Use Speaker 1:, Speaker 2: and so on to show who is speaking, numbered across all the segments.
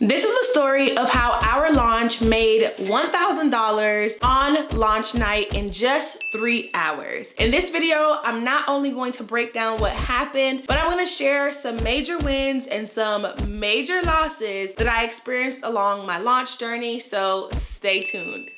Speaker 1: This is a story of how our launch made $1,000 on launch night in just 3 hours. In this video, I'm not only going to break down what happened, but I'm going to share some major wins and some major losses that I experienced along my launch journey, so stay tuned.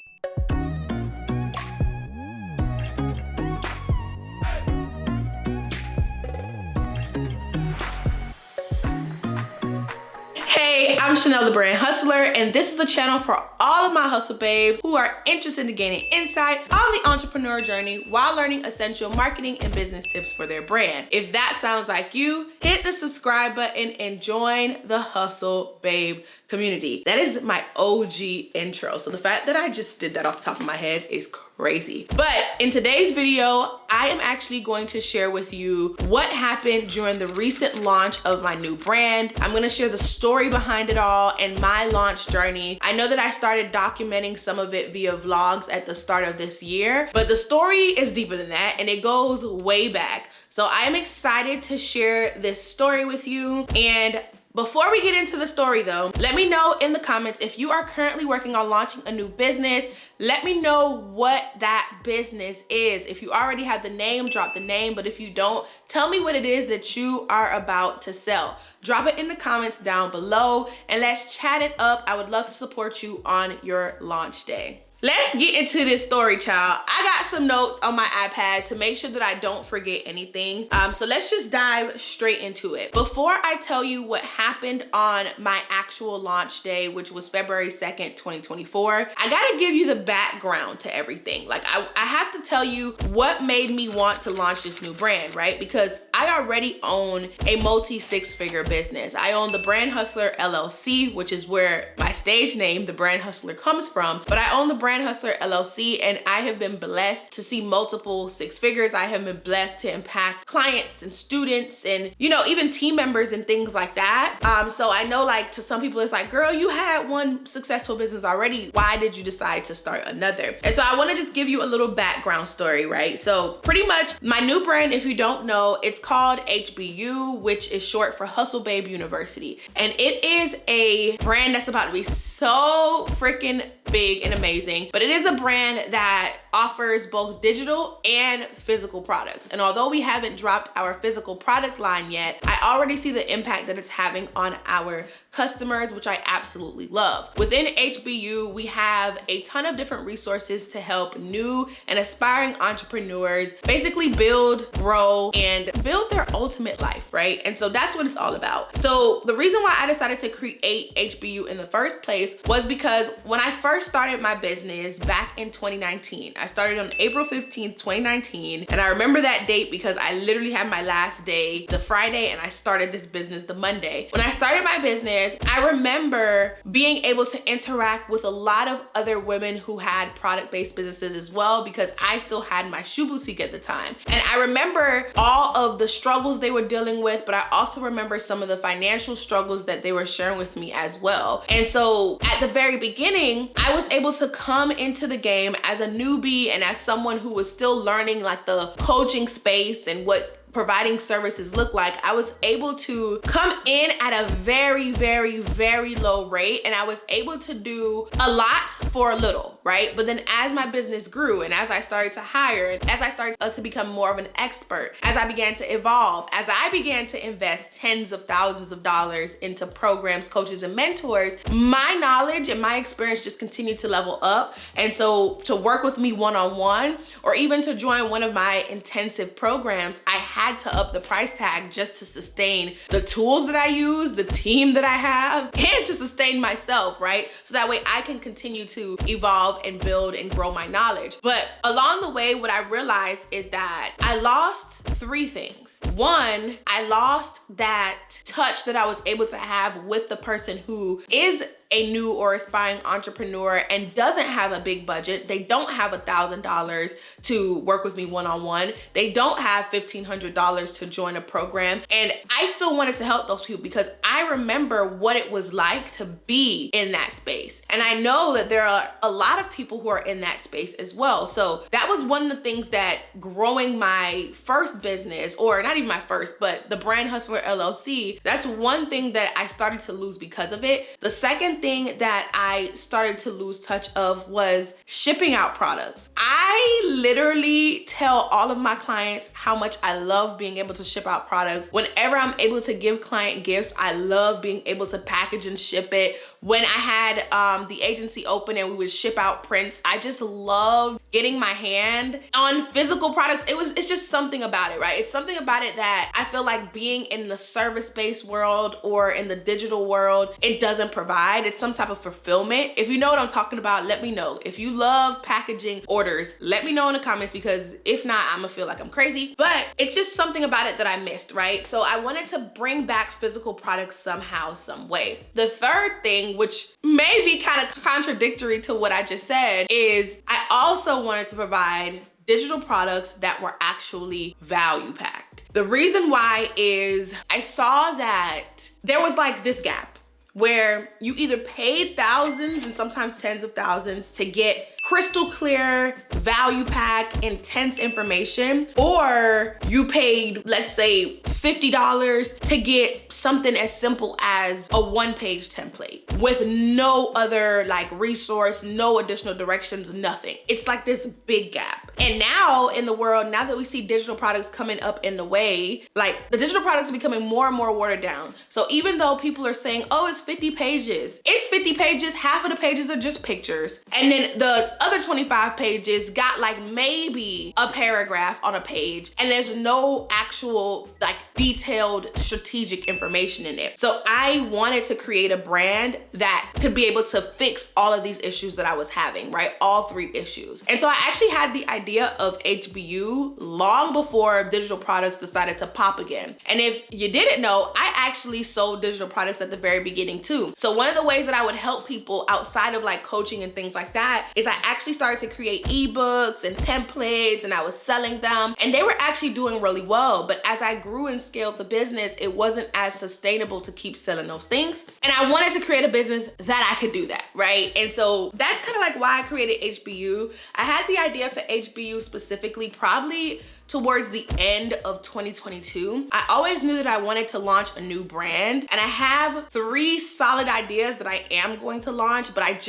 Speaker 1: Hey, I'm Chanel the Brand Hustler, and this is a channel for all of my hustle babes who are interested in gaining insight on the entrepreneur journey while learning essential marketing and business tips for their brand. If that sounds like you, hit the subscribe button and join the Hustle Babe community. That is my OG intro. So the fact that I just did that off the top of my head is crazy. But in today's video, I am actually going to share with you what happened during the recent launch of my new brand. I'm gonna share the story behind it all and my launch journey. I know that I started documenting some of it via vlogs at the start of this year, but the story is deeper than that and it goes way back. So I am excited to share this story with you. And before we get into the story though, let me know in the comments if you are currently working on launching a new business. Let me know what that business is. If you already have the name, drop the name. But if you don't, tell me what it is that you are about to sell. Drop it in the comments down below and let's chat it up. I would love to support you on your launch day. Let's get into this story, child. I got some notes on my iPad to make sure that I don't forget anything. So let's just dive straight into it. Before I tell you what happened on my actual launch day, which was February 2nd, 2024, I gotta give you the background to everything. Like I have to tell you what made me want to launch this new brand, right? Because I already own a multi-six-figure business. I own the Brand Hustler LLC, which is where my stage name, the Brand Hustler, comes from. But I own the Brand Hustler LLC, and I have been blessed to see multiple six figures. I have been blessed to impact clients and students and, you know, even team members and things like that. So I know, like, to some people it's like, girl, you had one successful business already. Why did you decide to start another? And so I want to just give you a little background story, right? So pretty much my new brand, if you don't know, it's called HBU, which is short for Hustle Babe University. And it is a brand that's about to be so freaking big and amazing, but it is a brand that offers both digital and physical products. And although we haven't dropped our physical product line yet, I already see the impact that it's having on our customers, which I absolutely love. Within HBU, we have a ton of different resources to help new and aspiring entrepreneurs basically build, grow, and build their ultimate life, right? And so that's what it's all about. So the reason why I decided to create HBU in the first place was because when I first started my business back in 2019, I started on April 15th, 2019. And I remember that date because I literally had my last day the Friday and I started this business the Monday. When I started my business, I remember being able to interact with a lot of other women who had product-based businesses as well, because I still had my shoe boutique at the time. And I remember all of the struggles they were dealing with, but I also remember some of the financial struggles that they were sharing with me as well. And so at the very beginning, I was able to come into the game as a newbie and as someone who was still learning like the coaching space and what providing services look like. I was able to come in at a very, very, very low rate, and I was able to do a lot for a little, right? But then as my business grew and as I started to hire, and as I started to become more of an expert, as I began to evolve, as I began to invest tens of thousands of dollars into programs, coaches, and mentors, my knowledge and my experience just continued to level up. And so to work with me one-on-one, or even to join one of my intensive programs, I had to up the price tag just to sustain the tools that I use, the team that I have, and to sustain myself, right? So that way I can continue to evolve and build and grow my knowledge. But along the way, what I realized is that I lost 3 things. One, I lost that touch that I was able to have with the person who is a new or aspiring entrepreneur and doesn't have a big budget, they don't have $1,000 to work with me one-on-one, they don't have $1,500 to join a program, and I still wanted to help those people because I remember what it was like to be in that space. And I know that there are a lot of people who are in that space as well. So that was one of the things that growing my first business, or not even my first, but the Brand Hustler LLC, that's one thing that I started to lose because of it. The second thing that I started to lose touch of was shipping out products. I literally tell all of my clients how much I love being able to ship out products. Whenever I'm able to give client gifts, I love being able to package and ship it. When I had the agency open and we would ship out prints, I just love getting my hand on physical products. It's just something about it, right? It's something about it that I feel like being in the service-based world or in the digital world, it doesn't provide. It's some type of fulfillment. If you know what I'm talking about, let me know. If you love packaging orders, let me know in the comments, because if not, I'm gonna feel like I'm crazy. But it's just something about it that I missed, right? So I wanted to bring back physical products somehow, some way. The third thing, which may be kind of contradictory to what I just said, is I also wanted to provide digital products that were actually value packed. The reason why is I saw that there was like this gap where you either paid thousands and sometimes tens of thousands to get crystal clear, value pack, intense information, or you paid, let's say, $50 to get something as simple as a one-page template with no other like resource, no additional directions, nothing. It's like this big gap. And now in the world, now that we see digital products coming up in the way, like the digital products are becoming more and more watered down. So even though people are saying, oh, it's 50 pages, it's 50 pages, half of the pages are just pictures. And then the other 25 pages got like maybe a paragraph on a page, and there's no actual like detailed strategic information in it. So I wanted to create a brand that could be able to fix all of these issues that I was having, right? All three issues. And so I actually had the idea of HBU long before digital products decided to pop again. And if you didn't know, I actually sold digital products at the very beginning too. So one of the ways that I would help people outside of like coaching and things like that is I actually started to create ebooks and templates, and I was selling them, and they were actually doing really well. But as I grew and scaled the business, it wasn't as sustainable to keep selling those things. And I wanted to create a business that I could do that, right? And so that's kind of like why I created HBU. I had the idea for HBU specifically probably towards the end of 2022. I always knew that I wanted to launch a new brand, and I have 3 solid ideas that I am going to launch, but I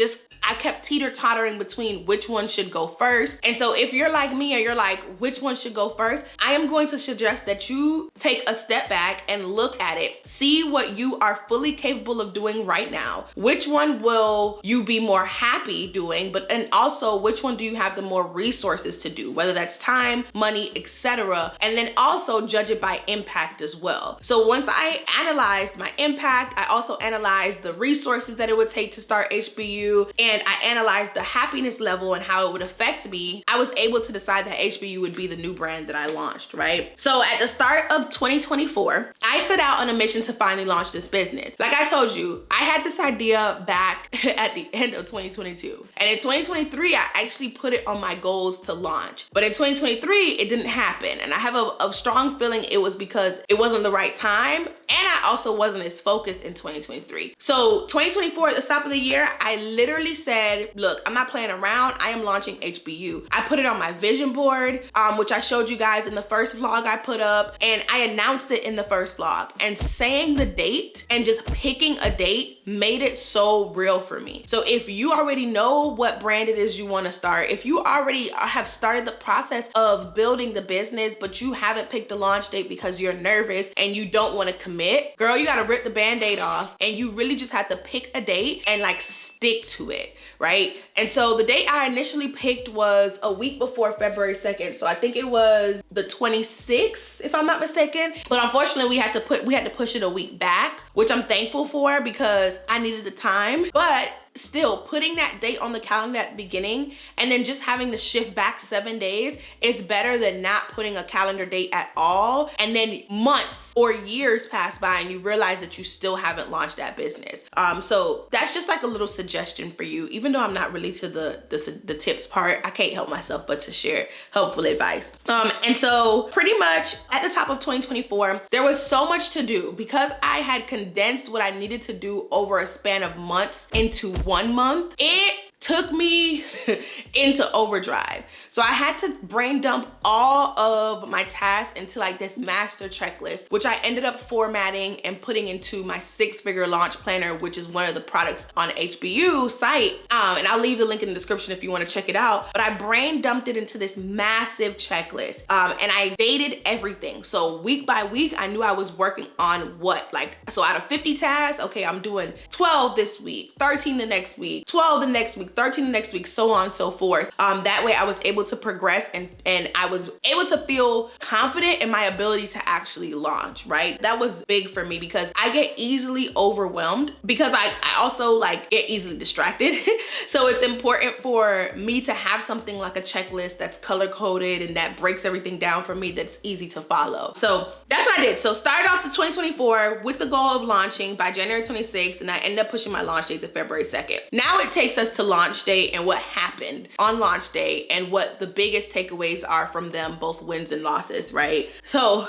Speaker 1: kept teeter-tottering between which one should go first. And so if you're like me and you're like, which one should go first, I am going to suggest that you take a step back and look at it, see what you are fully capable of doing right now. Which one will you be more happy doing, and also which one do you have the more resources to do, whether that's time, money, etc. And then also judge it by impact as well. So once I analyzed my impact, I also analyzed the resources that it would take to start HBU, and I analyzed the happiness level and how it would affect me. I was able to decide that HBU would be the new brand that I launched, right? So at the start of 2024, I set out on a mission to finally launch this business. Like I told you, I had this idea back at the end of 2022. And in 2023, I actually put it on my goals to launch. But in 2023, it didn't happen. And I have a strong feeling it was because it wasn't the right time. And I also wasn't as focused in 2023. So 2024, at the start of the year, I literally said, look, I'm not playing around. I am launching HBU. I put it on my vision board, which I showed you guys in the first vlog I put up, and I announced it in the first vlog. And saying the date and just picking a date made it so real for me. So if you already know what brand it is you want to start, if you already have started the process of building the business, but you haven't picked a launch date because you're nervous and you don't want to commit, girl, you got to rip the band-aid off, and you really just have to pick a date and like stick to it, right? And so the date I initially picked was a week before February 2nd. So I think it was the 26th, if I'm not mistaken. But unfortunately, we had to push it a week back, which I'm thankful for because I needed the time. But still putting that date on the calendar at the beginning and then just having to shift back 7 days is better than not putting a calendar date at all and then months or years pass by and you realize that you still haven't launched that business. So that's just like a little suggestion for you. Even though I'm not really to the tips part, I can't help myself but to share helpful advice. And so pretty much at the top of 2024, there was so much to do because I had condensed what I needed to do over a span of months into 1 month. It took me into overdrive. So I had to brain dump all of my tasks into like this master checklist, which I ended up formatting and putting into my 6-figure launch planner, which is one of the products on HBU site. And I'll leave the link in the description if you want to check it out. But I brain dumped it into this massive checklist. And I dated everything. So week by week, I knew I was working on what, like, so out of 50 tasks, okay, I'm doing 12 this week, 13 the next week, 12 the next week, 13 the next week, so on and so forth. That way I was able to progress and I was able to feel confident in my ability to actually launch, right? That was big for me because I get easily overwhelmed because I also like get easily distracted. So it's important for me to have something like a checklist that's color coded and that breaks everything down for me, that's easy to follow. So that's what I did. So started off the 2024 with the goal of launching by January 26th and I ended up pushing my launch date to February 2nd. Now it takes us to launch day and what happened on launch day and what the biggest takeaways are from them, both wins and losses, right? So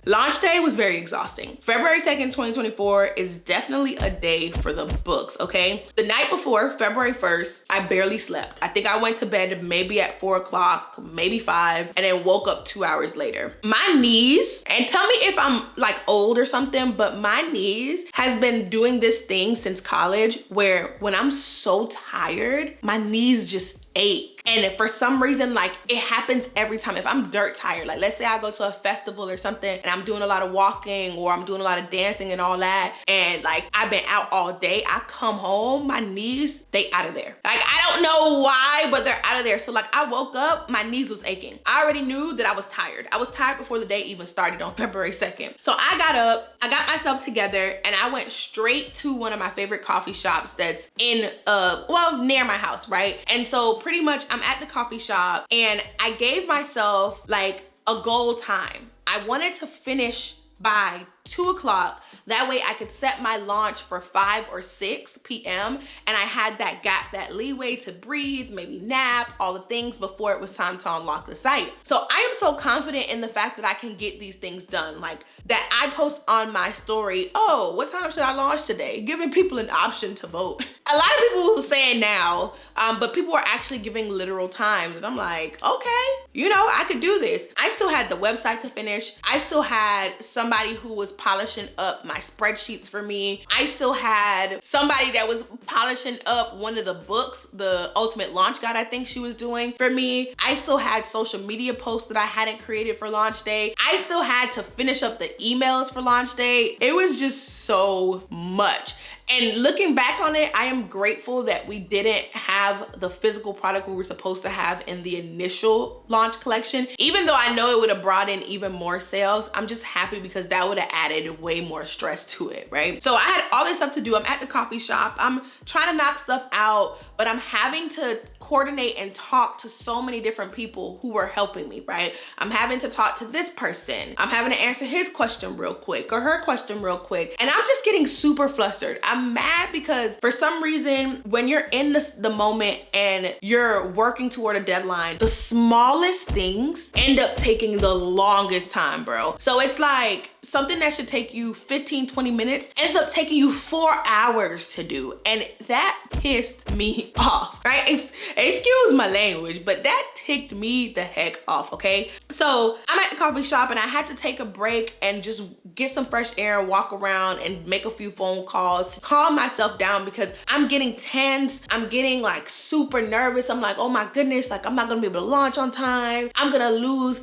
Speaker 1: launch day was very exhausting. February 2nd, 2024 is definitely a day for the books, okay? The night before, February 1st, I barely slept. I think I went to bed maybe at 4 o'clock, maybe 5, and then woke up 2 hours later. My knees, and tell me if I'm like old or something, but my knees has been doing this thing since college where when I'm so tired, my knees just ache. And for some reason, like it happens every time. If I'm dirt tired, like let's say I go to a festival or something and I'm doing a lot of walking or I'm doing a lot of dancing and all that, and like I've been out all day, I come home, my knees, they out of there. Like I don't know why, but they're out of there. So like I woke up, my knees was aching. I already knew that I was tired. I was tired before the day even started on February 2nd. So I got up, I got myself together and I went straight to one of my favorite coffee shops that's in, well, near my house, right? And so pretty much I'm at the coffee shop and I gave myself like a goal time. I wanted to finish by 2 o'clock. That way I could set my launch for 5 or 6 p.m. and I had that gap, that leeway to breathe, maybe nap, all the things before it was time to unlock the site. So I am so confident in the fact that I can get these things done. Like that I post on my story, oh, what time should I launch today? Giving people an option to vote. A lot of people saying now, but people are actually giving literal times. And I'm like, okay, you know, I could do this. I still had the website to finish. I still had somebody who was polishing up my spreadsheets for me. I still had somebody that was polishing up one of the books, the Ultimate Launch Guide I think she was doing for me. I still had social media posts that I hadn't created for launch day. I still had to finish up the emails for launch day. It was just so much. And looking back on it, I am grateful that we didn't have the physical product we were supposed to have in the initial launch collection. Even though I know it would have brought in even more sales, I'm just happy because that would have added way more stress to it, right? So I had all this stuff to do. I'm at the coffee shop. I'm trying to knock stuff out, but I'm having to coordinate and talk to so many different people who were helping me, right? I'm having to talk to this person. I'm having to answer his question real quick or her question real quick. And I'm just getting super flustered. I'm mad because for some reason, when you're in the moment and you're working toward a deadline, the smallest things end up taking the longest time, bro. So it's like something that should take you 15, 20 minutes ends up taking you 4 hours to do. And that pissed me off, right? Excuse my language, but that ticked me the heck off, okay? So I'm at the coffee shop and I had to take a break and just get some fresh air and walk around and make a few phone calls, calm myself down because I'm getting tense. I'm getting like super nervous. I'm like, oh my goodness, like I'm not gonna be able to launch on time. I'm gonna lose,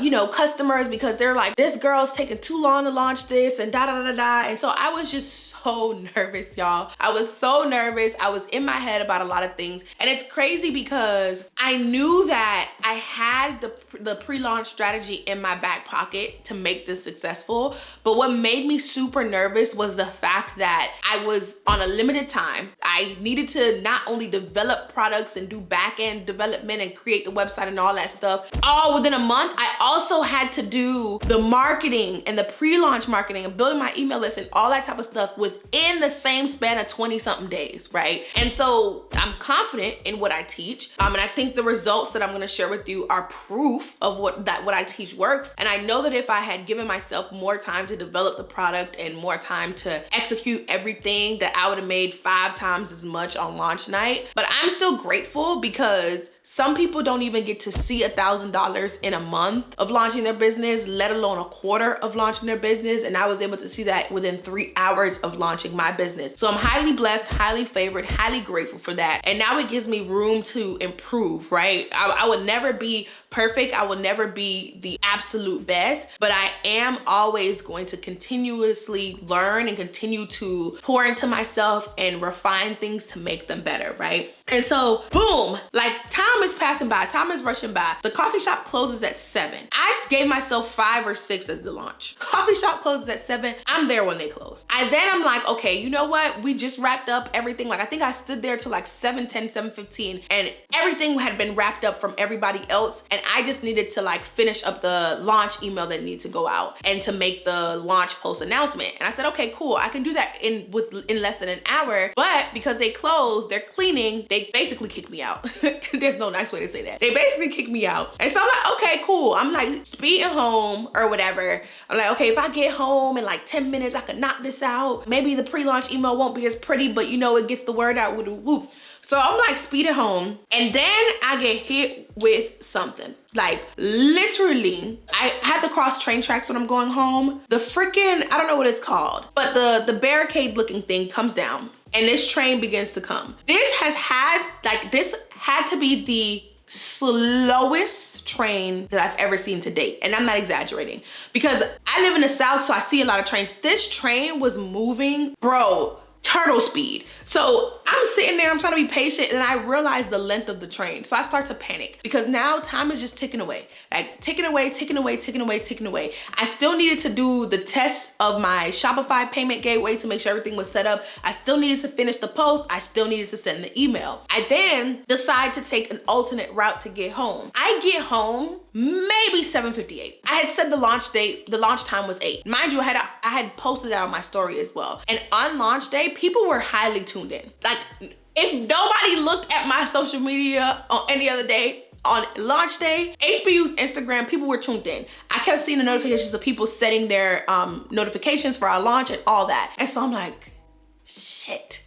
Speaker 1: you know, customers because they're like, this girl's taking too long long to launch this and da da da da. And so I was just so nervous, y'all. I was so nervous. I was in my head about a lot of things. And it's crazy because I knew that I had the pre-launch strategy in my back pocket to make this successful. But what made me super nervous was the fact that I was on a limited time. I needed to not only develop products and do back-end development and create the website and all that stuff all within a month. I also had to do the marketing and the pre-launch marketing and building my email list and all that type of stuff within the same span of 20 something days, right? And so I'm confident in what I teach. And I think the results that I'm gonna share with you are proof of what I teach works. And I know that if I had given myself more time to develop the product and more time to execute everything, that I would have made 5 times as much on launch night. But I'm still grateful because some people don't even get to see $1,000 in a month of launching their business, let alone a quarter of launching their business. And I was able to see that within 3 hours of launching my business. So I'm highly blessed, highly favored, highly grateful for that. And now it gives me room to improve, right? I would never be perfect. I will never be the absolute best, but I am always going to continuously learn and continue to pour into myself and refine things to make them better, right? And so boom, like time is passing by, time is rushing by. The coffee shop closes at 7. I gave myself 5 or 6 as the launch. Coffee shop closes at 7. I'm there when they close. I'm like, okay, you know what? We just wrapped up everything. Like I think I stood there till like 7:10, 7:15, and everything had been wrapped up from everybody else. And I just needed to like finish up the launch email that needed to go out and to make the launch post announcement. And I said, okay, cool. I can do that in less than an hour. But because they closed, they're cleaning, they basically kicked me out. There's no nice way to say that. They basically kicked me out. And so I'm like, okay, cool. I'm like speeding home or whatever. I'm like, okay, if I get home in like 10 minutes, I could knock this out. Maybe the pre-launch email won't be as pretty, but you know, it gets the word out with a whoop. So I'm like speeding home, and then I get hit with something. Like literally, I had to cross train tracks when I'm going home. The freaking, I don't know what it's called, but the barricade looking thing comes down and this train begins to come. This had to be the slowest train that I've ever seen to date. And I'm not exaggerating because I live in the South, so I see a lot of trains. This train was moving, bro, turtle speed. So I'm sitting there, I'm trying to be patient, and I realize the length of the train. So I start to panic because now time is just ticking away. Like ticking away, ticking away, ticking away, ticking away. I still needed to do the test of my Shopify payment gateway to make sure everything was set up. I still needed to finish the post. I still needed to send the email. I then decide to take an alternate route to get home. I get home maybe 7:58. I had said the launch date, the launch time was 8. Mind you, I had posted that on my story as well. And on launch day, people were highly tuned in. Like if nobody looked at my social media on any other day, on launch day, HBU's Instagram, people were tuned in. I kept seeing the notifications of people setting their notifications for our launch and all that. And so I'm like, shit.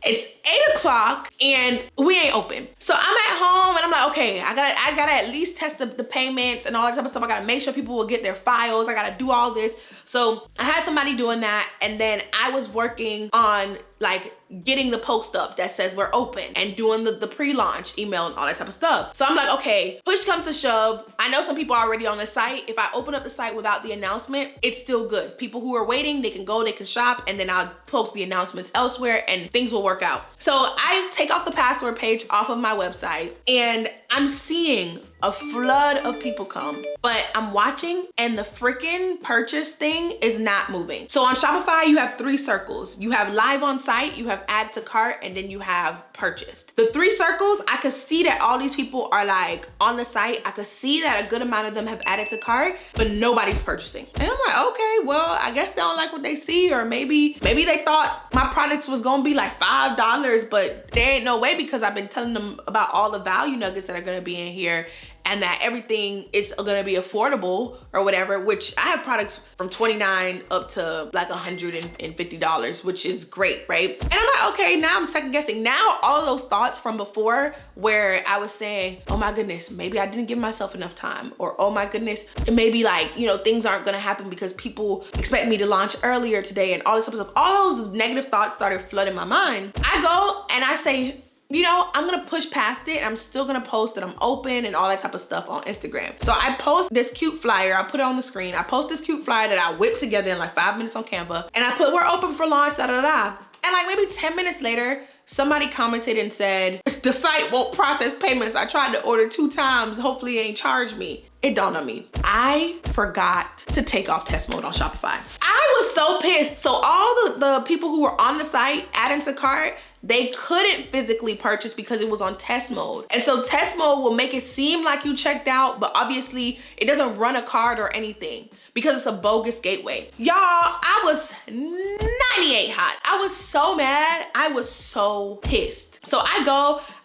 Speaker 1: It's 8 o'clock and we ain't open. So I'm at home and I'm like, okay, I gotta at least test the payments and all that type of stuff. I gotta make sure people will get their files. I gotta do all this. So I had somebody doing that, and then I was working on like getting the post up that says we're open and doing the pre-launch email and all that type of stuff. So I'm like, okay, push comes to shove. I know some people are already on the site. If I open up the site without the announcement, it's still good. People who are waiting, they can go, they can shop, and then I'll post the announcements elsewhere and things will work out. So I take off the password page off of my website, and I'm seeing a flood of people come, but I'm watching and the freaking purchase thing is not moving. So on Shopify, you have 3 circles. You have live on site, you have add to cart, and then you have purchased. The 3 circles, I could see that all these people are like on the site. I could see that a good amount of them have added to cart, but nobody's purchasing. And I'm like, okay, well, I guess they don't like what they see, or maybe they thought my products was gonna be like $5, but there ain't no way, because I've been telling them about all the value nuggets that are gonna be in here, and that everything is gonna be affordable or whatever, which I have products from $29 up to like $150, which is great, right? And I'm like, okay, now I'm second guessing. Now all of those thoughts from before where I was saying, oh my goodness, maybe I didn't give myself enough time, or oh my goodness, maybe like, you know, things aren't gonna happen because people expect me to launch earlier today and all this type of stuff. All those negative thoughts started flooding my mind. I go and I say, you know, I'm gonna push past it and I'm still gonna post that I'm open and all that type of stuff on Instagram. So I post this cute flyer, I put it on the screen. I post this cute flyer that I whipped together in like 5 minutes on Canva, and I put, we're open for launch, da da da. And like maybe 10 minutes later, somebody commented and said, the site won't process payments. I tried to order 2 times. Hopefully it ain't charged me. It dawned on me, I forgot to take off test mode on Shopify. I was so pissed. So all the people who were on the site adding to cart, they couldn't physically purchase because it was on test mode. And so test mode will make it seem like you checked out, but obviously it doesn't run a card or anything because it's a bogus gateway. Y'all, I was 98 hot. I was so mad. I was so pissed. So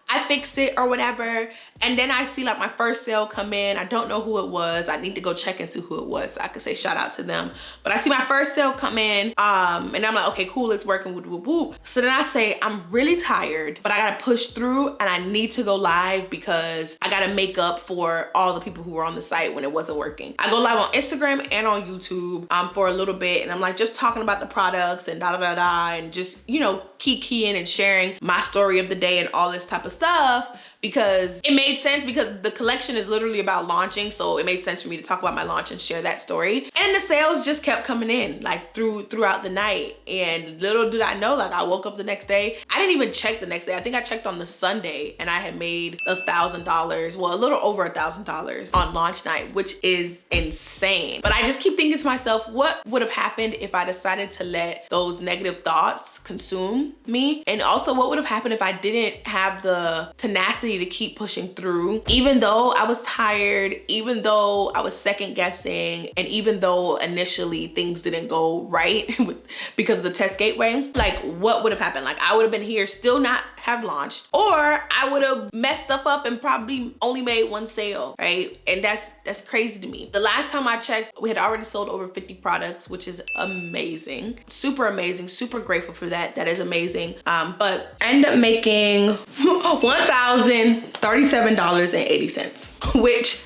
Speaker 1: I fixed it or whatever, and then I see like my first sale come in. I don't know who it was. I need to go check and see who it was so I could say shout out to them. But I see my first sale come in, and I'm like, okay, cool, it's working, whoop, whoop, whoop. So then I say, I'm really tired, but I gotta push through and I need to go live because I gotta make up for all the people who were on the site when it wasn't working. I go live on Instagram and on YouTube for a little bit, and I'm like just talking about the products and da da da da, and just, you know, keying and sharing my story of the day and all this type of stuff, because it made sense because the collection is literally about launching. So it made sense for me to talk about my launch and share that story. And the sales just kept coming in like throughout the night. And little did I know, like I woke up the next day. I didn't even check the next day. I think I checked on the Sunday and I had made $1,000, well, a little over $1,000 on launch night, which is insane. But I just keep thinking to myself, what would have happened if I decided to let those negative thoughts consume me? And also what would have happened if I didn't have the tenacity to keep pushing through, even though I was tired, even though I was second guessing, and even though initially things didn't go right because of the test gateway? Like, what would have happened? Like, I would have been here still not have launched, or I would have messed stuff up and probably only made 1 sale, right? And that's crazy to me. The last time I checked, we had already sold over 50 products, which is amazing, super amazing, super grateful for that. That is amazing. But I ended up making $1,037.80, which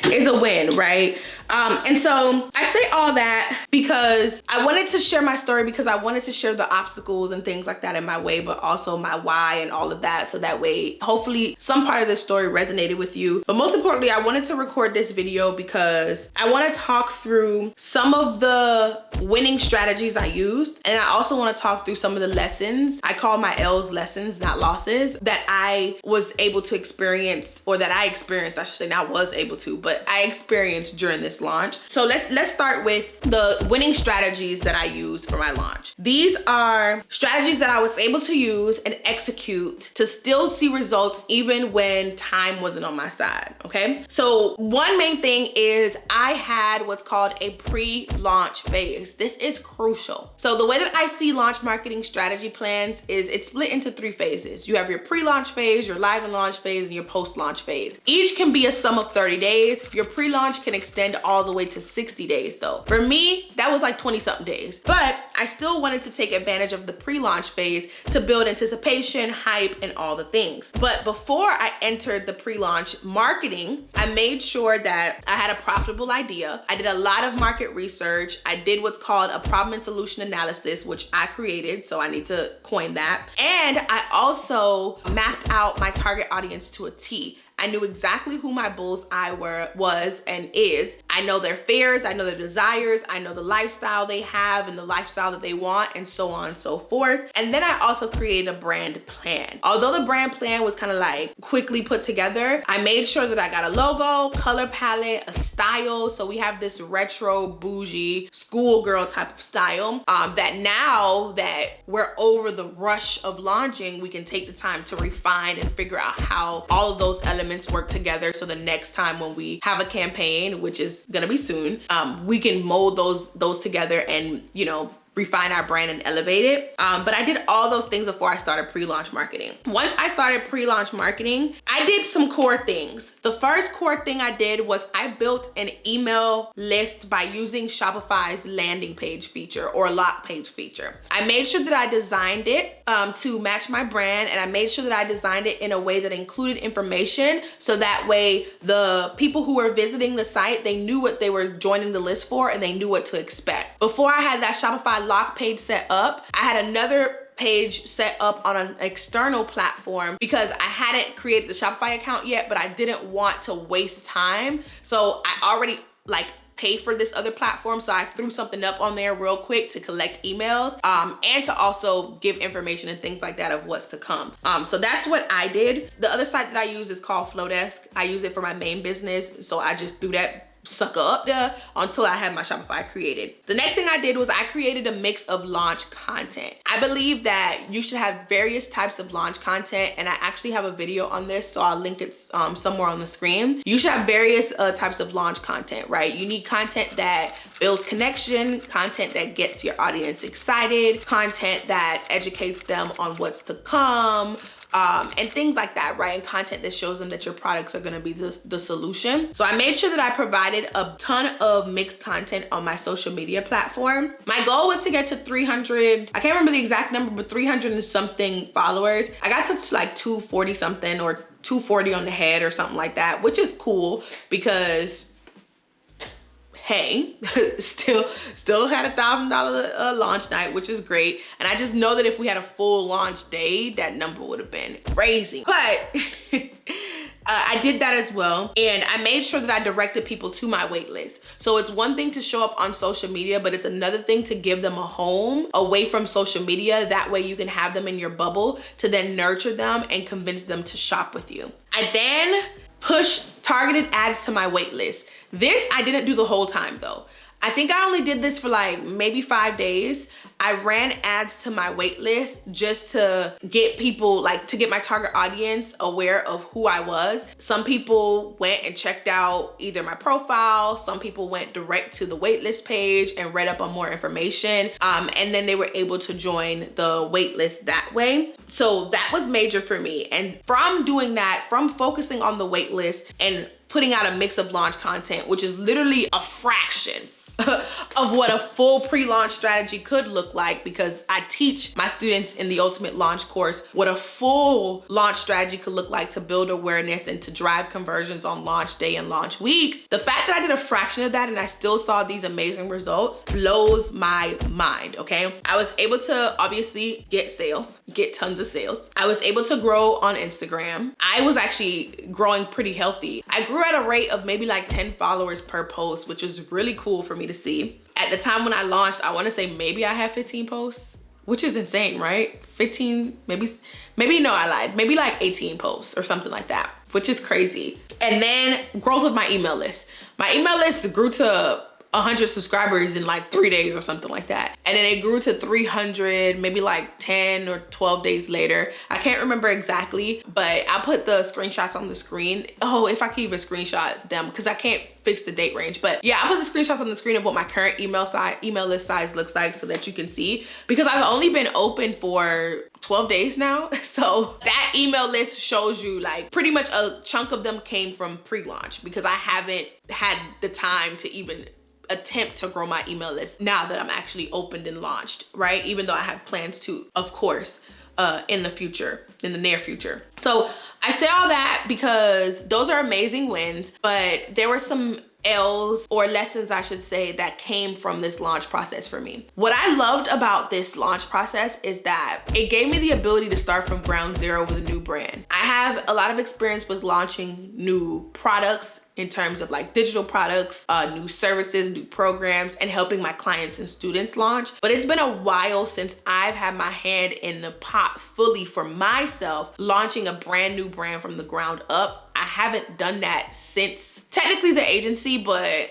Speaker 1: is a win, right? And so I say all that because I wanted to share my story, because I wanted to share the obstacles and things like that in my way, but also my why and all of that. So that way, hopefully some part of this story resonated with you. But most importantly, I wanted to record this video because I want to talk through some of the winning strategies I used. And I also want to talk through some of the lessons. I call my L's lessons, not losses, that I was able to experience, or that I experienced, I should say, not was able to, but I experienced during this launch. So let's start with the winning strategies that I used for my launch. These are strategies that I was able to use and execute to still see results even when time wasn't on my side, okay? So one main thing is I had what's called a pre-launch phase. This is crucial. So the way that I see launch marketing strategy plans is it's split into 3 phases. You have your pre-launch phase, your live and launch phase, and your post-launch phase. Each can be a sum of 30 days. Your pre-launch can extend all the way to 60 days though. For me, that was like 20 something days, but I still wanted to take advantage of the pre-launch phase to build anticipation, hype, and all the things. But before I entered the pre-launch marketing, I made sure that I had a profitable idea. I did a lot of market research. I did what's called a problem and solution analysis, which I created, so I need to coin that. And I also mapped out my target audience to a T. I knew exactly who my bullseye was and is. I know their fears, I know their desires, I know the lifestyle they have and the lifestyle that they want, and so on and so forth. And then I also created a brand plan. Although the brand plan was kind of like quickly put together, I made sure that I got a logo, color palette, a style. So we have this retro, bougie, schoolgirl type of style that now that we're over the rush of launching, we can take the time to refine and figure out how all of those elements work together, so the next time when we have a campaign, which is gonna be soon, we can mold those together and, you know, refine our brand and elevate it. But I did all those things before I started pre-launch marketing. Once I started pre-launch marketing, I did some core things. The first core thing I did was I built an email list by using Shopify's landing page feature or lock page feature. I made sure that I designed it to match my brand, and I made sure that I designed it in a way that included information, so that way the people who were visiting the site, they knew what they were joining the list for and they knew what to expect. Before I had that Shopify lock page set up, I had another page set up on an external platform because I hadn't created the Shopify account yet, but I didn't want to waste time. So I already like pay for this other platform, so I threw something up on there real quick to collect emails and to also give information and things like that of what's to come. So that's what I did. The other site that I use is called Flowdesk. I use it for my main business, so I just threw that sucker up there until I had my Shopify created. The next thing I did was I created a mix of launch content. I believe that you should have various types of launch content, and I actually have a video on this, so I'll link it somewhere on the screen. You should have various types of launch content, right? You need content that builds connection, content that gets your audience excited, content that educates them on what's to come, and things like that, right? And content that shows them that your products are gonna be the solution. So I made sure that I provided a ton of mixed content on my social media platform. My goal was to get to 300, I can't remember the exact number, but 300 and something followers. I got to like 240 something or 240 on the head or something like that, which is cool because hey, still had $1,000 launch night, which is great. And I just know that if we had a full launch day, that number would have been crazy. But I did that as well. And I made sure that I directed people to my wait list. So it's one thing to show up on social media, but it's another thing to give them a home away from social media. That way you can have them in your bubble to then nurture them and convince them to shop with you. I then push targeted ads to my wait list. This I didn't do the whole time though. I think I only did this for like maybe 5 days. I ran ads to my wait list just to get people, like to get my target audience aware of who I was. Some people went and checked out either my profile, some people went direct to the wait list page and read up on more information. And then they were able to join the wait list that way. So that was major for me. And from doing that, from focusing on the wait list and putting out a mix of launch content, which is literally a fraction of what a full pre-launch strategy could look like, because I teach my students in the Ultimate Launch course what a full launch strategy could look like to build awareness and to drive conversions on launch day and launch week. The fact that I did a fraction of that and I still saw these amazing results blows my mind, okay? I was able to obviously get sales, get tons of sales. I was able to grow on Instagram. I was actually growing pretty healthy. I grew at a rate of maybe like 10 followers per post, which was really cool for me to see. At the time when I launched, I want to say maybe I had 15 posts, which is insane, right? 15, maybe no, I lied. Maybe like 18 posts or something like that, which is crazy. And then growth of my email list. My email list grew to 100 subscribers in like 3 days or something like that. And then it grew to 300, maybe like 10 or 12 days later. I can't remember exactly, but I put the screenshots on the screen. Oh, if I can even screenshot them, because I can't fix the date range. But yeah, I put the screenshots on the screen of what my current email list size looks like so that you can see, because I've only been open for 12 days now. So that email list shows you like pretty much a chunk of them came from pre-launch, because I haven't had the time to even attempt to grow my email list now that I'm actually opened and launched, right? Even though I have plans to, of course, in the near future. So I say all that because those are amazing wins, but there were some L's, or lessons I should say, that came from this launch process for me. What I loved about this launch process is that it gave me the ability to start from ground zero with a new brand. I have a lot of experience with launching new products in terms of like digital products, new services, new programs, and helping my clients and students launch. But it's been a while since I've had my hand in the pot fully for myself, launching a brand new brand from the ground up. I haven't done that since technically the agency, but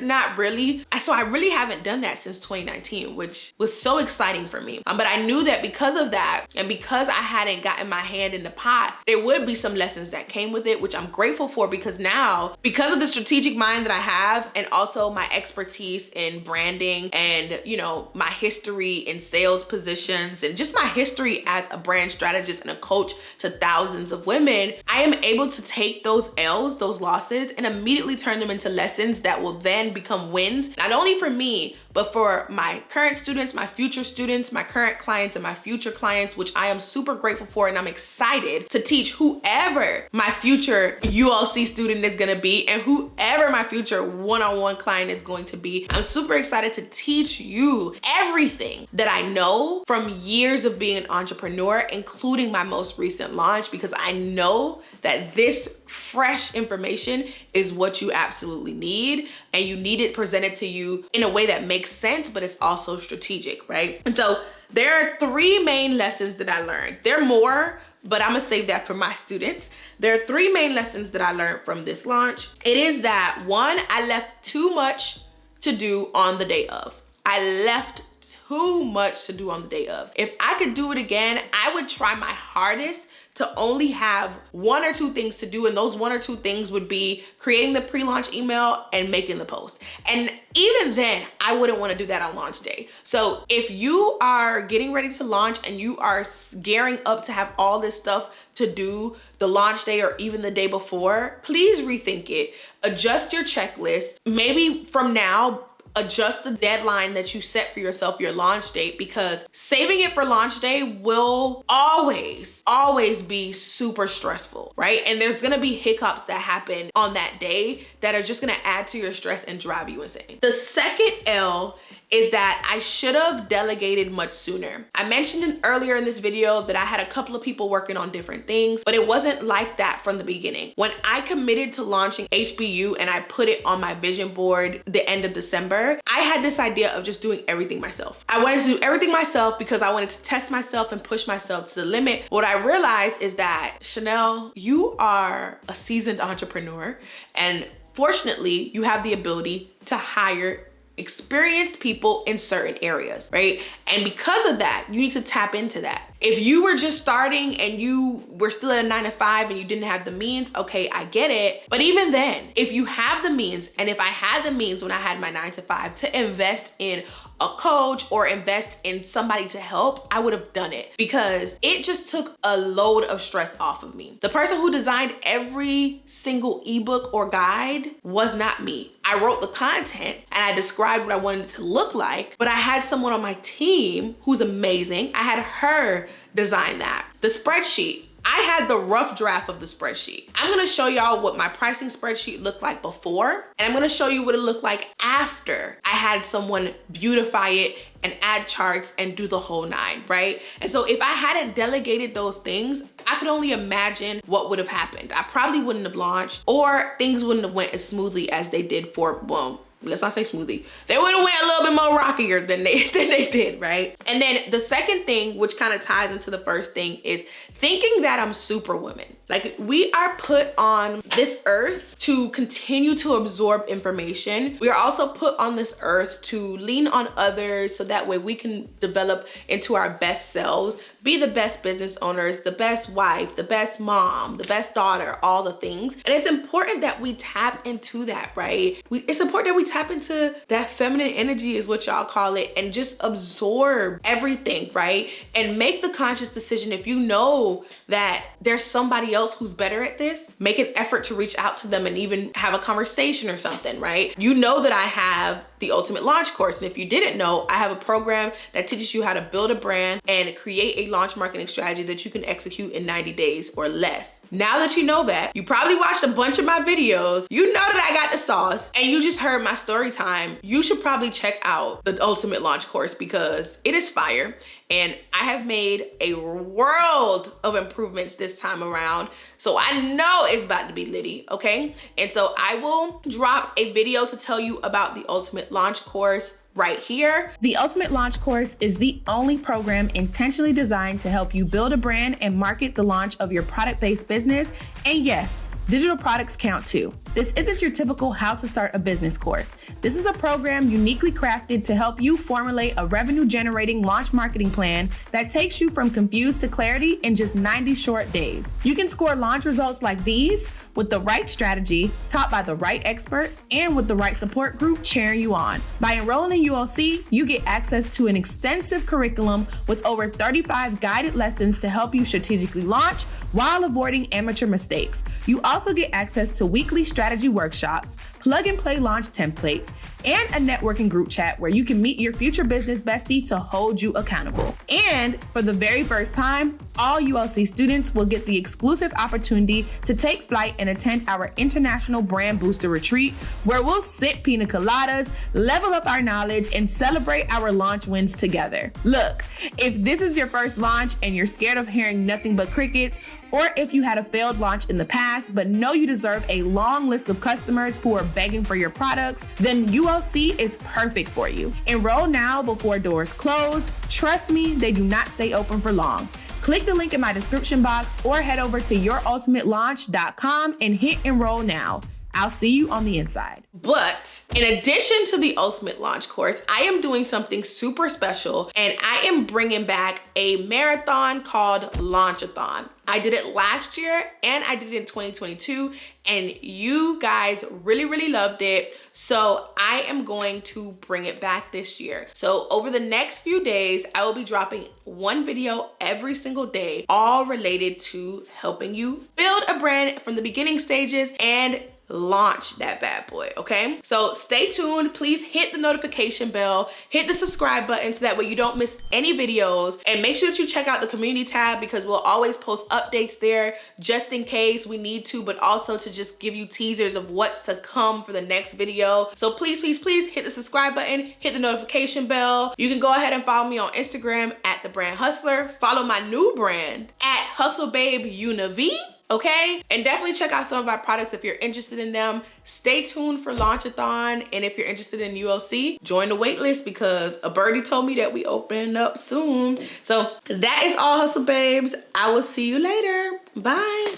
Speaker 1: not really. So I really haven't done that since 2019, which was so exciting for me. But I knew that because of that, and because I hadn't gotten my hand in the pot, there would be some lessons that came with it, which I'm grateful for, because now, because of the strategic mind that I have, and also my expertise in branding and, you know, my history in sales positions and just my history as a brand strategist and a coach to thousands of women, I am able to take take those L's, those losses, and immediately turn them into lessons that will then become wins, not only for me, but for my current students, my future students, my current clients, and my future clients, which I am super grateful for, and I'm excited to teach whoever my future ULC student is gonna be and whoever my future one-on-one client is going to be. I'm super excited to teach you everything that I know from years of being an entrepreneur, including my most recent launch, because I know that this fresh information is what you absolutely need, and you need it presented to you in a way that makes sense, but it's also strategic, right? And so there are 3 main lessons that I learned. There are more, but I'm gonna save that for my students. There are 3 main lessons that I learned from this launch. It is that 1, I left too much to do on the day of. I left too much to do on the day of. If I could do it again, I would try my hardest to only have 1 or 2 things to do, and those 1 or 2 things would be creating the pre-launch email and making the post. And even then, I wouldn't want to do that on launch day. So if you are getting ready to launch and you are gearing up to have all this stuff to do the launch day or even the day before, please rethink it. Adjust your checklist. Maybe from now, adjust the deadline that you set for yourself, your launch date, because saving it for launch day will always be super stressful, right? And there's gonna be hiccups that happen on that day that are just gonna add to your stress and drive you insane. The second L is that I should have delegated much sooner. I mentioned earlier in this video that I had a couple of people working on different things, but it wasn't like that from the beginning. When I committed to launching HBU and I put it on my vision board the end of December, I had this idea of just doing everything myself. I wanted to do everything myself because I wanted to test myself and push myself to the limit. What I realized is that, Chanel, you are a seasoned entrepreneur, and fortunately, you have the ability to hire experienced people in certain areas, right? And because of that, you need to tap into that. If you were just starting and you were still at a 9 to 5 and you didn't have the means, okay, I get it. But even then, if you have the means, and if I had the means when I had my 9 to 5 to invest in a coach or invest in somebody to help, I would have done it, because it just took a load of stress off of me. The person who designed every single ebook or guide was not me. I wrote the content and I described what I wanted it to look like, but I had someone on my team who's amazing. I had her design that. The spreadsheet, I had the rough draft of the spreadsheet. I'm gonna show y'all what my pricing spreadsheet looked like before, and I'm gonna show you what it looked like after I had someone beautify it and add charts and do the whole 9, right? And so if I hadn't delegated those things, I could only imagine what would have happened. I probably wouldn't have launched, or things wouldn't have went as smoothly as they did for, well, let's not say smoothly. They would have went a little bit more rockier than they did, right? And then the second thing, which kind of ties into the first thing, is thinking that I'm superwoman. Like, we are put on this earth to continue to absorb information. We are also put on this earth to lean on others so that way we can develop into our best selves, be the best business owners, the best wife, the best mom, the best daughter, all the things. And it's important that we tap into that, right? It's important that we tap into that feminine energy, is what y'all call it, and just absorb everything, right? And make the conscious decision. If you know that there's somebody else who's better at this, make an effort to reach out to them and even have a conversation or something, right? You know that I have the Ultimate Launch course, and if you didn't know, I have a program that teaches you how to build a brand and create a launch marketing strategy that you can execute in 90 days or less. Now that you know that, you probably watched a bunch of my videos, you know that I got the sauce, and you just heard my story time, you should probably check out the Ultimate Launch course, because it is fire. And I have made a world of improvements this time around. So I know it's about to be litty, okay? And so I will drop a video to tell you about the Ultimate Launch course right here. The Ultimate Launch course is the only program intentionally designed to help you build a brand and market the launch of your product-based business. And yes, digital products count too. This isn't your typical how to start a business course. This is a program uniquely crafted to help you formulate a revenue-generating launch marketing plan that takes you from confused to clarity in just 90 short days. You can score launch results like these with the right strategy, taught by the right expert, and with the right support group cheering you on. By enrolling in ULC, you get access to an extensive curriculum with over 35 guided lessons to help you strategically launch while avoiding amateur mistakes. You also also get access to weekly strategy workshops, plug and play launch templates, and a networking group chat where you can meet your future business bestie to hold you accountable. And for the very first time, all ULC students will get the exclusive opportunity to take flight and attend our International Brand Booster Retreat, where we'll sip pina coladas, level up our knowledge, and celebrate our launch wins together. Look, if this is your first launch and you're scared of hearing nothing but crickets, or if you had a failed launch in the past but know you deserve a long list of customers who are begging for your products, then ULC is perfect for you. Enroll now before doors close. Trust me, they do not stay open for long. Click the link in my description box or head over to yourultimatelaunch.com and hit enroll now. I'll see you on the inside. But in addition to the Ultimate Launch course, I am doing something super special, and I am bringing back a marathon called Launch-A-THON. I did it last year and I did it in 2022, and you guys really loved it. So I am going to bring it back this year. So over the next few days, I will be dropping one video every single day, all related to helping you build a brand from the beginning stages and launch that bad boy, okay? So stay tuned. Please hit the notification bell, hit the subscribe button so that way you don't miss any videos, and make sure that you check out the community tab because we'll always post updates there just in case we need to, but also to just give you teasers of what's to come for the next video. So please hit the subscribe button, hit the notification bell. You can go ahead and follow me on Instagram at The Brand Hustler. Follow my new brand at HustleBabeUniv. Okay? And definitely check out some of our products if you're interested in them. Stay tuned for Launch-A-Thon. And if you're interested in ULC, join the waitlist because a birdie told me that we open up soon. So that is all, Hustle Babes. I will see you later. Bye.